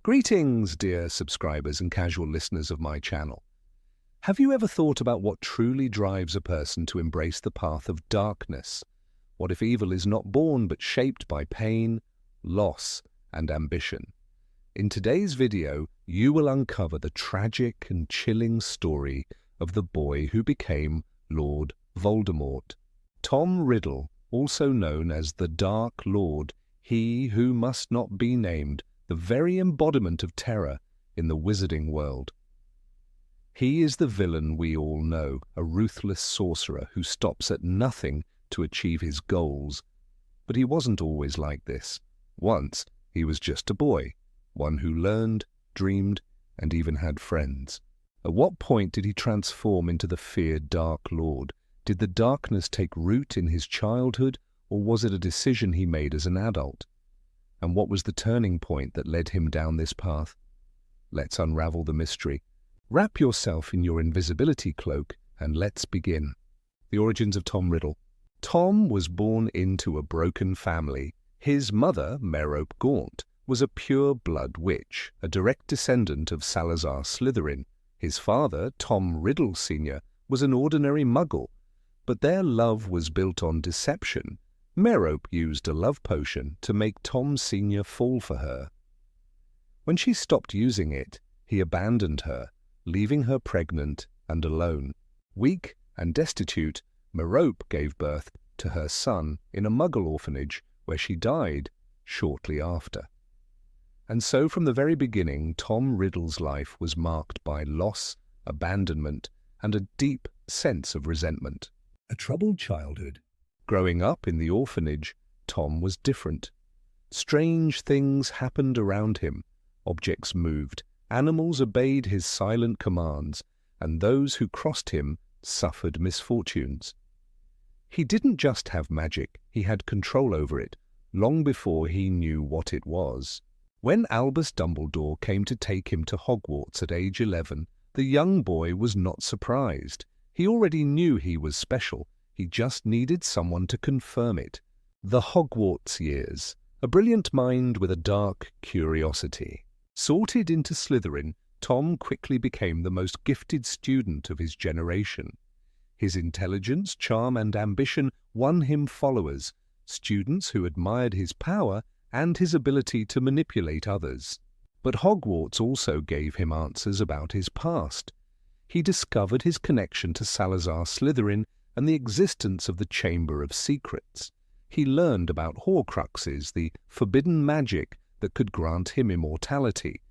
Greetings, dear subscribers and casual listeners of my channel. Have you ever thought about what truly drives a person to embrace the path of darkness? What if evil is not born but shaped by pain, loss, and ambition? In today's video, you will uncover the tragic and chilling story of the boy who became Lord Voldemort. Tom Riddle, also known as the Dark Lord, he who must not be named, the very embodiment of terror in the wizarding world. He is the villain we all know, a ruthless sorcerer who stops at nothing to achieve his goals. But he wasn't always like this. Once, he was just a boy, one who learned, dreamed, and even had friends. At what point did he transform into the feared Dark Lord? Did the darkness take root in his childhood, or was it a decision he made as an adult? And what was the turning point that led him down this path? Let's unravel the mystery. Wrap yourself in your invisibility cloak and let's begin. The origins of Tom Riddle. Tom was born into a broken family. His mother, Merope Gaunt, was a pure-blood witch, a direct descendant of Salazar Slytherin. His father, Tom Riddle Sr., was an ordinary muggle, but their love was built on deception. Merope used a love potion to make Tom Sr. fall for her. When she stopped using it, he abandoned her, leaving her pregnant and alone. Weak and destitute, Merope gave birth to her son in a muggle orphanage where she died shortly after. And so from the very beginning, Tom Riddle's life was marked by loss, abandonment, and a deep sense of resentment. A troubled childhood. Growing up in the orphanage, Tom was different. Strange things happened around him. Objects moved, animals obeyed his silent commands, and those who crossed him suffered misfortunes. He didn't just have magic, he had control over it, long before he knew what it was. When Albus Dumbledore came to take him to Hogwarts at age 11, the young boy was not surprised. He already knew he was special. He just needed someone to confirm it. The Hogwarts years. A brilliant mind with a dark curiosity. Sorted into Slytherin, Tom quickly became the most gifted student of his generation. His intelligence, charm, and ambition won him followers, students who admired his power and his ability to manipulate others. But Hogwarts also gave him answers about his past. He discovered his connection to Salazar Slytherin and the existence of the Chamber of Secrets. He learned about Horcruxes, the forbidden magic that could grant him immortality.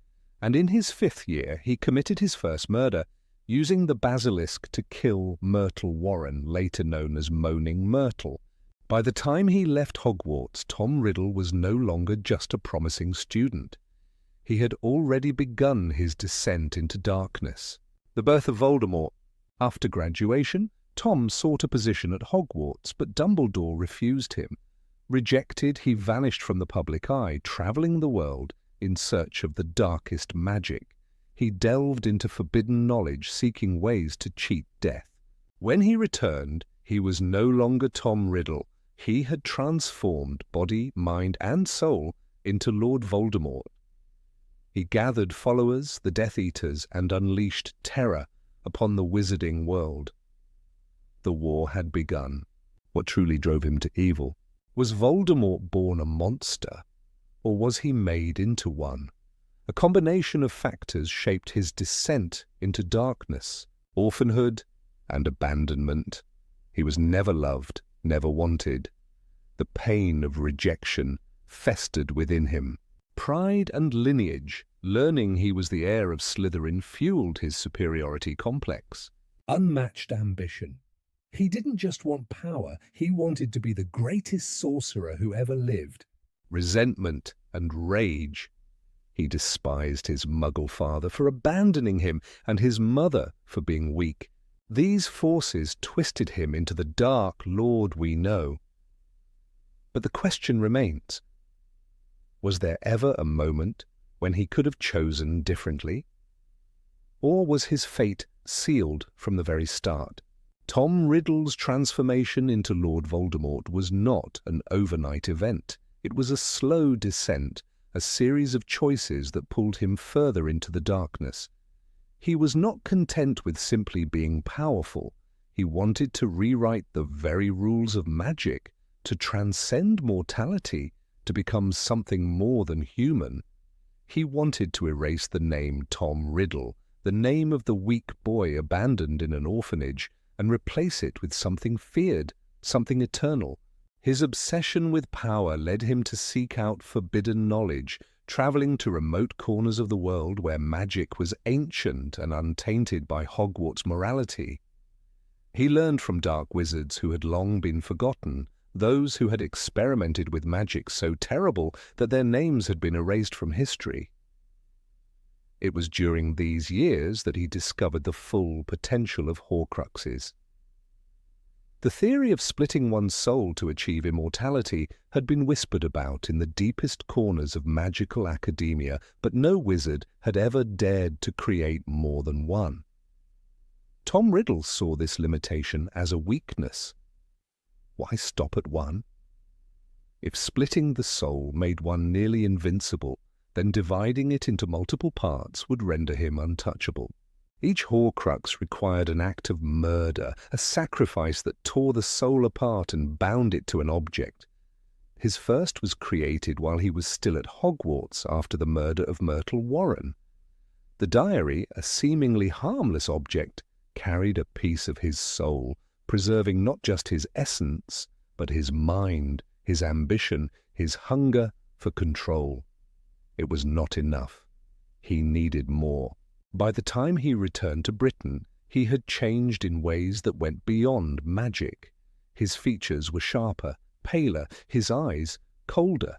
And in his 5th year, he committed his first murder, using the basilisk to kill Myrtle Warren, later known as Moaning Myrtle. By the time he left Hogwarts, Tom Riddle was no longer just a promising student. He had already begun his descent into darkness. The birth of Voldemort. After graduation, Tom sought a position at Hogwarts, but Dumbledore refused him. Rejected, he vanished from the public eye, traveling the world in search of the darkest magic. He delved into forbidden knowledge, seeking ways to cheat death. When he returned, he was no longer Tom Riddle. He had transformed body, mind, and soul into Lord Voldemort. He gathered followers, the Death Eaters, and unleashed terror upon the wizarding world. The war had begun. What truly drove him to evil? Was Voldemort born a monster, or was he made into one? A combination of factors shaped his descent into darkness, orphanhood, and abandonment. He was never loved, never wanted. The pain of rejection festered within him. Pride and lineage, learning he was the heir of Slytherin, fueled his superiority complex. Unmatched ambition. He didn't just want power, he wanted to be the greatest sorcerer who ever lived. Resentment and rage. He despised his muggle father for abandoning him and his mother for being weak. These forces twisted him into the Dark Lord we know. But the question remains, was there ever a moment when he could have chosen differently? Or was his fate sealed from the very start? Tom Riddle's transformation into Lord Voldemort was not an overnight event. It was a slow descent, a series of choices that pulled him further into the darkness. He was not content with simply being powerful. He wanted to rewrite the very rules of magic, to transcend mortality, to become something more than human. He wanted to erase the name Tom Riddle, the name of the weak boy abandoned in an orphanage, and replace it with something feared, something eternal. His obsession with power led him to seek out forbidden knowledge, traveling to remote corners of the world where magic was ancient and untainted by Hogwarts morality. He learned from dark wizards who had long been forgotten, those who had experimented with magic so terrible that their names had been erased from history. It was during these years that he discovered the full potential of Horcruxes. The theory of splitting one's soul to achieve immortality had been whispered about in the deepest corners of magical academia, but no wizard had ever dared to create more than one. Tom Riddle saw this limitation as a weakness. Why stop at one? If splitting the soul made one nearly invincible, then dividing it into multiple parts would render him untouchable. Each Horcrux required an act of murder, a sacrifice that tore the soul apart and bound it to an object. His first was created while he was still at Hogwarts after the murder of Myrtle Warren. The diary, a seemingly harmless object, carried a piece of his soul, preserving not just his essence, but his mind, his ambition, his hunger for control. It was not enough. He needed more. By the time he returned to Britain, he had changed in ways that went beyond magic. His features were sharper, paler, his eyes colder.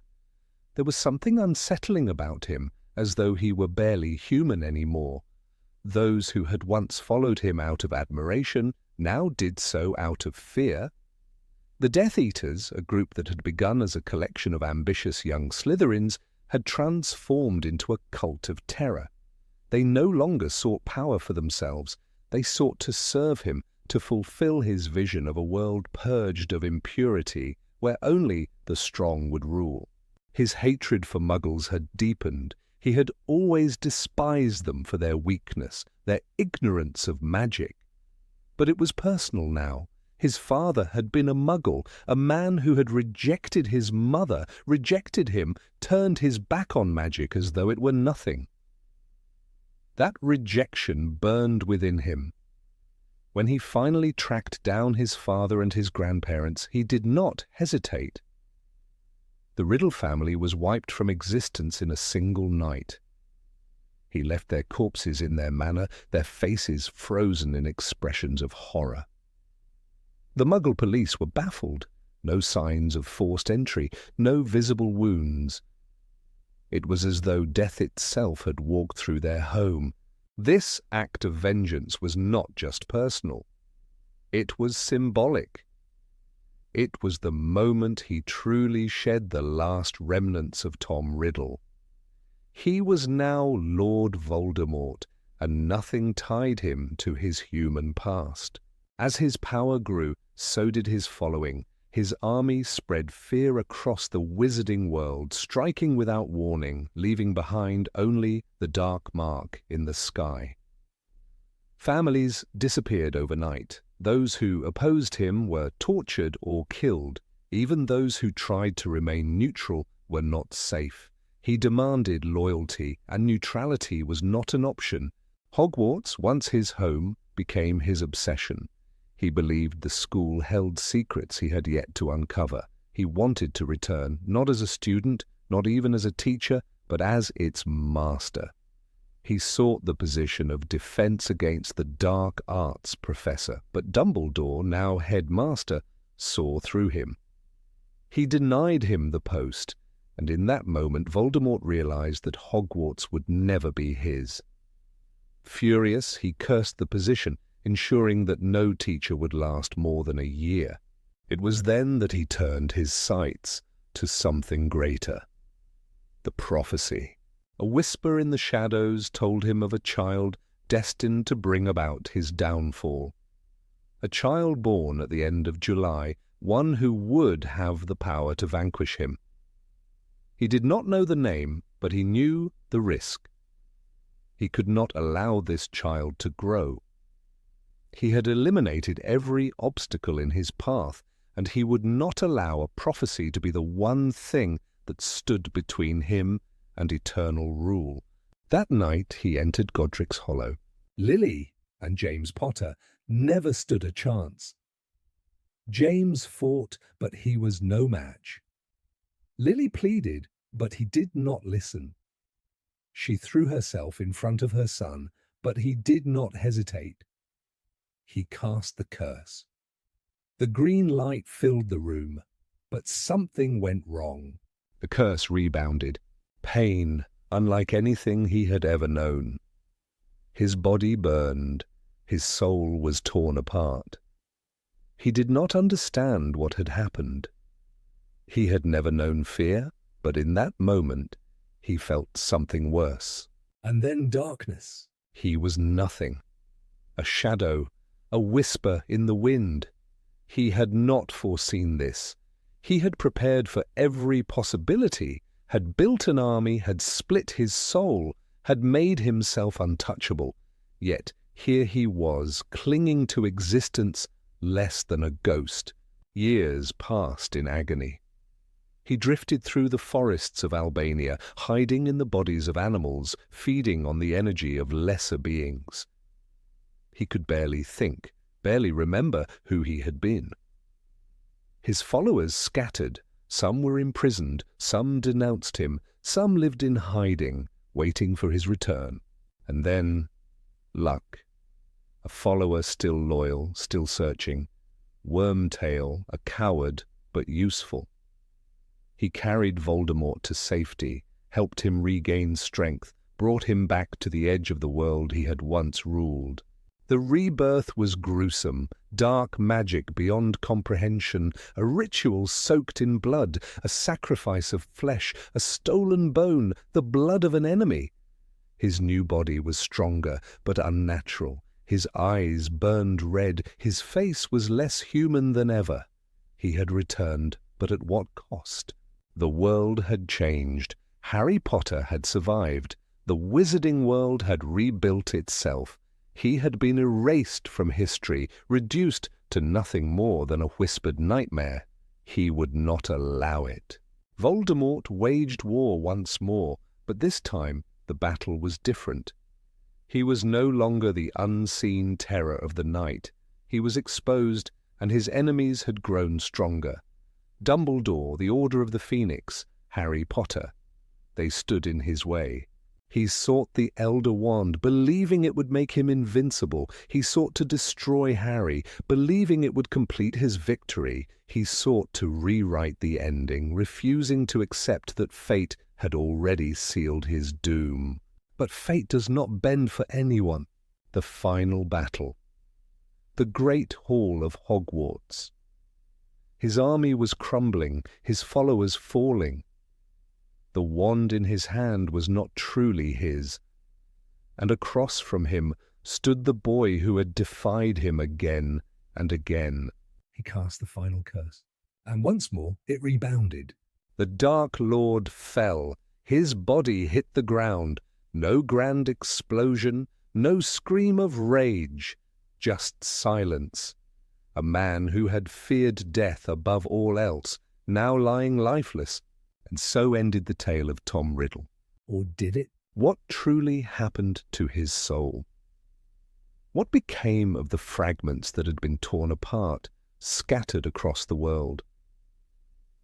There was something unsettling about him, as though he were barely human anymore. Those who had once followed him out of admiration now did so out of fear. The Death Eaters, a group that had begun as a collection of ambitious young Slytherins, had transformed into a cult of terror. They no longer sought power for themselves. They sought to serve him, to fulfill his vision of a world purged of impurity, where only the strong would rule. His hatred for Muggles had deepened. He had always despised them for their weakness, their ignorance of magic. But it was personal now. His father had been a Muggle, a man who had rejected his mother, rejected him, turned his back on magic as though it were nothing. That rejection burned within him. When he finally tracked down his father and his grandparents, he did not hesitate. The Riddle family was wiped from existence in a single night. He left their corpses in their manor, their faces frozen in expressions of horror. The Muggle police were baffled. No signs of forced entry, no visible wounds. It was as though death itself had walked through their home. This act of vengeance was not just personal. It was symbolic. It was the moment he truly shed the last remnants of Tom Riddle. He was now Lord Voldemort, and nothing tied him to his human past. As his power grew, so did his following. His army spread fear across the wizarding world, striking without warning, leaving behind only the dark mark in the sky. Families disappeared overnight. Those who opposed him were tortured or killed. Even those who tried to remain neutral were not safe. He demanded loyalty, and neutrality was not an option. Hogwarts, once his home, became his obsession. He believed the school held secrets he had yet to uncover. He wanted to return, not as a student, not even as a teacher, but as its master. He sought the position of defense against the dark arts professor, but Dumbledore, now headmaster, saw through him. He denied him the post, and in that moment Voldemort realized that Hogwarts would never be his. Furious, he cursed the position, ensuring that no teacher would last more than a year. It was then that he turned his sights to something greater. The prophecy. A whisper in the shadows told him of a child destined to bring about his downfall. A child born at the end of July, one who would have the power to vanquish him. He did not know the name, but he knew the risk. He could not allow this child to grow. He had eliminated every obstacle in his path, and he would not allow a prophecy to be the one thing that stood between him and eternal rule. That night he entered Godric's Hollow. Lily and James Potter never stood a chance. James fought, but he was no match. Lily pleaded, but he did not listen. She threw herself in front of her son, but he did not hesitate. He cast the curse. The green light filled the room, but something went wrong. The curse rebounded. Pain, unlike anything he had ever known. His body burned. His soul was torn apart. He did not understand what had happened. He had never known fear, but in that moment he felt something worse. And then darkness. He was nothing. A shadow, a whisper in the wind. He had not foreseen this. He had prepared for every possibility, had built an army, had split his soul, had made himself untouchable. Yet here he was, clinging to existence less than a ghost. Years passed in agony. He drifted through the forests of Albania, hiding in the bodies of animals, feeding on the energy of lesser beings. He could barely think, barely remember who he had been. His followers scattered. Some were imprisoned, some denounced him, some lived in hiding, waiting for his return. And then, luck. A follower still loyal, still searching. Wormtail, a coward, but useful. He carried Voldemort to safety, helped him regain strength, brought him back to the edge of the world he had once ruled. The rebirth was gruesome, dark magic beyond comprehension, a ritual soaked in blood, a sacrifice of flesh, a stolen bone, the blood of an enemy. His new body was stronger, but unnatural. His eyes burned red, his face was less human than ever. He had returned, but at what cost? The world had changed. Harry Potter had survived. The wizarding world had rebuilt itself. He had been erased from history, reduced to nothing more than a whispered nightmare. He would not allow it. Voldemort waged war once more, but this time the battle was different. He was no longer the unseen terror of the night. He was exposed, and his enemies had grown stronger. Dumbledore, the Order of the Phoenix, Harry Potter. They stood in his way. He sought the Elder Wand, believing it would make him invincible. He sought to destroy Harry, believing it would complete his victory. He sought to rewrite the ending, refusing to accept that fate had already sealed his doom. But fate does not bend for anyone. The final battle. The Great Hall of Hogwarts. His army was crumbling, his followers falling. The wand in his hand was not truly his, and across from him stood the boy who had defied him again and again. He cast the final curse, and once more it rebounded. The Dark Lord fell. His body hit the ground. No grand explosion, no scream of rage, just silence. A man who had feared death above all else, now lying lifeless. And so ended the tale of Tom Riddle. Or did it? What truly happened to his soul? What became of the fragments that had been torn apart, scattered across the world?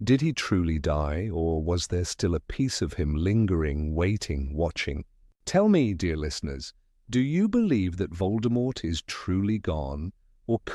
Did he truly die, or was there still a piece of him lingering, waiting, watching? Tell me, dear listeners, do you believe that Voldemort is truly gone, or could